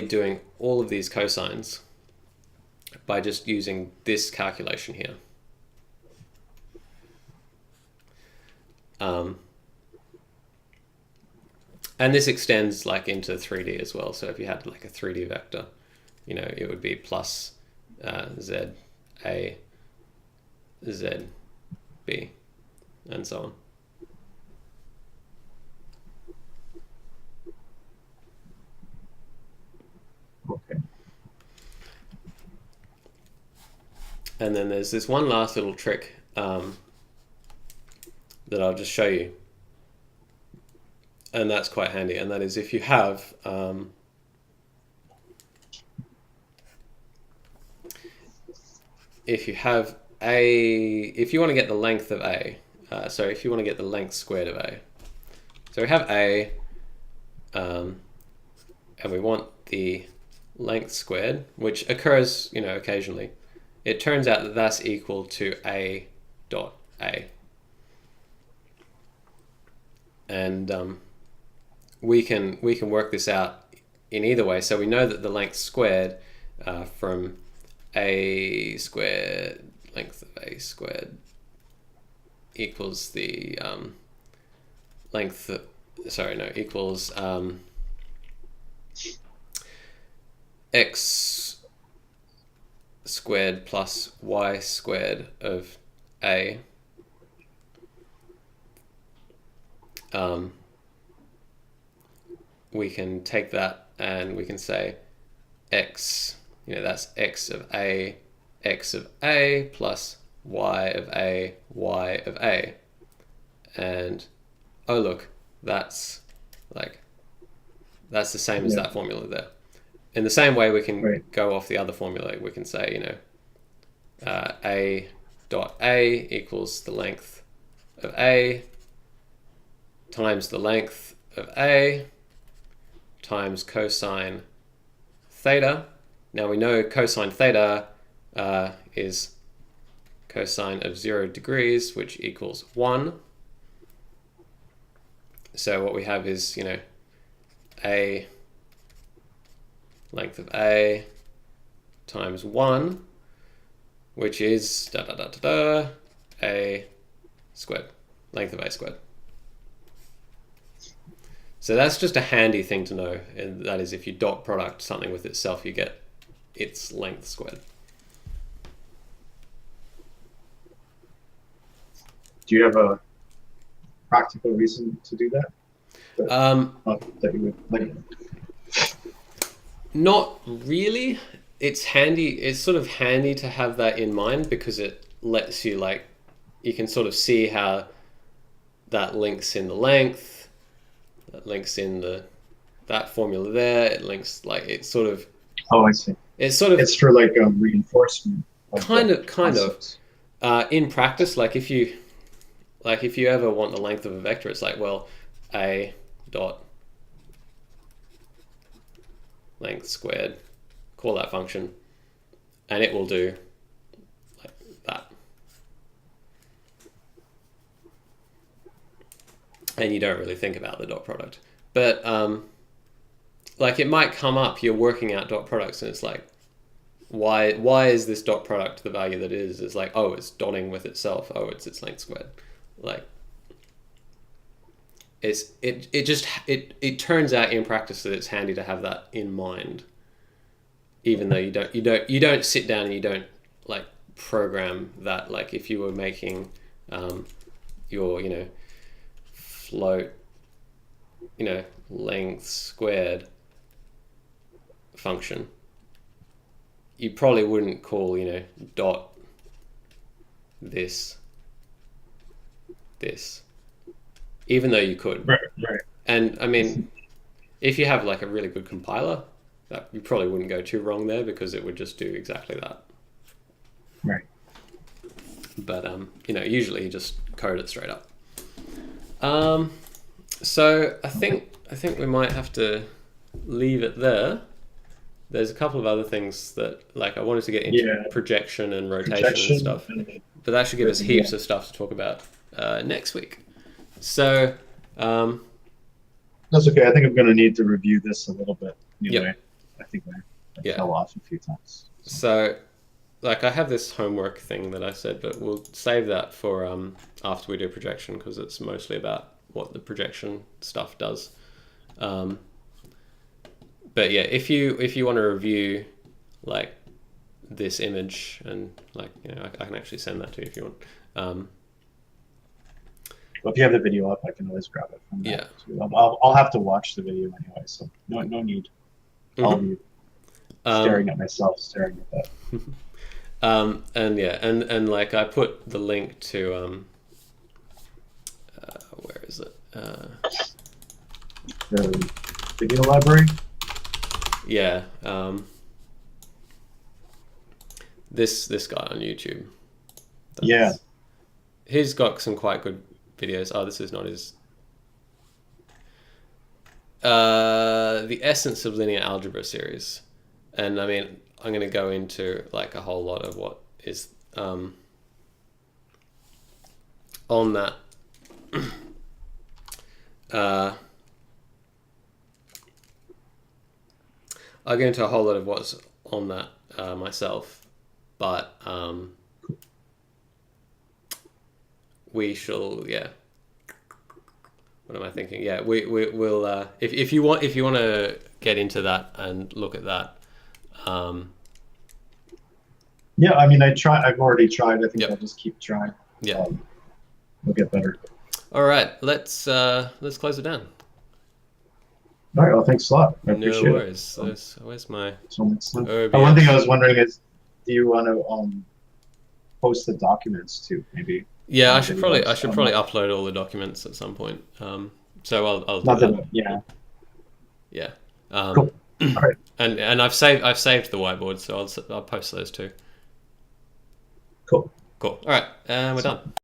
S1: doing all of these cosines by just using this calculation here. And this extends like into 3D as well. So if you had like a 3D vector, you know, it would be plus z a z b and so on.
S2: Okay.
S1: And then there's this one last little trick that I'll just show you. And that's quite handy. And that is if you have if you want to get the length of A, if you want to get the length squared of A. So we have A, and we want the length squared, which occurs, you know, occasionally. It turns out that that's equal to A dot A. And we can work this out in either way. So we know that the length squared from A squared, length of A squared equals the length, equals x squared plus y squared of A. We can take that and we can say x, you know, that's x of A plus y of A, y of A. And oh look, that's the same as that formula there. In the same way, we can go off the other formula. We can say, you know, A dot A equals the length of A times the length of A times cosine theta. Now we know cosine theta is cosine of 0 degrees, which equals 1. So what we have is, you know, A, length of A times 1, which is A squared, length of A squared. So that's just a handy thing to know, and that is if you dot product something with itself, you get its length squared.
S2: Do you have a practical reason to do that? That you would like?
S1: Not really. It's handy. It's sort of handy to have that in mind because it lets you, like, you can sort of see how that links in the length. That links in that formula there. It links, like, it's sort of.
S2: Oh, I see.
S1: It's sort of.
S2: It's for like reinforcement.
S1: Kind of. In practice, like if you ever want the length of a vector, it's like, well, A dot length squared. Call that function, and it will do like that. And you don't really think about the dot product. But like it might come up, you're working out dot products and it's like, why is this dot product the value that it is? It's like, oh, it's dotting with itself. Oh, it's its length squared. Like it turns out in practice that it's handy to have that in mind. Even though you don't sit down and you don't like program that. Like if you were making your, you know, float, you know, length squared function, you probably wouldn't call, you know, dot this, even though you could.
S2: Right.
S1: And I mean, if you have like a really good compiler, that you probably wouldn't go too wrong there because it would just do exactly that.
S2: Right.
S1: But you know, usually you just code it straight up. So I think we might have to leave it there. there's a couple of other things that like I wanted to get into
S2: Yeah.
S1: projection and rotation and
S2: Projection.
S1: stuff,
S2: And,
S1: but that should give us heaps of stuff to talk about next week. So
S2: that's okay. I think I'm going to need to review this a little bit anyway.
S1: Yep.
S2: I think I
S1: Yeah.
S2: fell off a few times.
S1: So, like, I have this homework thing that I said, but we'll save that for after we do projection because it's mostly about what the projection stuff does. But yeah, if you want to review like this image and like I can actually send that to you if you want.
S2: Well, if you have the video up, I can always grab it from that.
S1: Yeah.
S2: Too. I'll have to watch the video anyway, so no need. I'll be staring at myself, staring at that.
S1: And yeah, and like I put the link to where is it?
S2: The video library.
S1: Yeah. This guy on YouTube.
S2: Yeah.
S1: He's got some quite good videos. Oh, this is not his. The Essence of Linear Algebra series, and I mean I'm going to go into like a whole lot of what is on that. I'll get into a whole lot of what's on that myself, but we shall, yeah. What am I thinking? Yeah, we'll if you want to get into that and look at that.
S2: Yeah, I mean, I've already tried. I think
S1: Yep.
S2: I'll just keep trying.
S1: Yeah.
S2: We'll get better.
S1: All right, let's close it down.
S2: All right. Well, thanks a lot. I
S1: No
S2: appreciate
S1: worries.
S2: it.
S1: Where's my
S2: So next time.
S1: OBS?
S2: One thing I was wondering is, do you want to post the documents too? Maybe.
S1: Yeah, I
S2: Not
S1: should
S2: videos,
S1: probably upload all the documents at some point. So I'll do
S2: Not
S1: that.
S2: that. Yeah.
S1: Yeah.
S2: Cool. All right.
S1: And I've saved the whiteboard, so I'll post those too.
S2: Cool.
S1: Cool. All right, and we're done.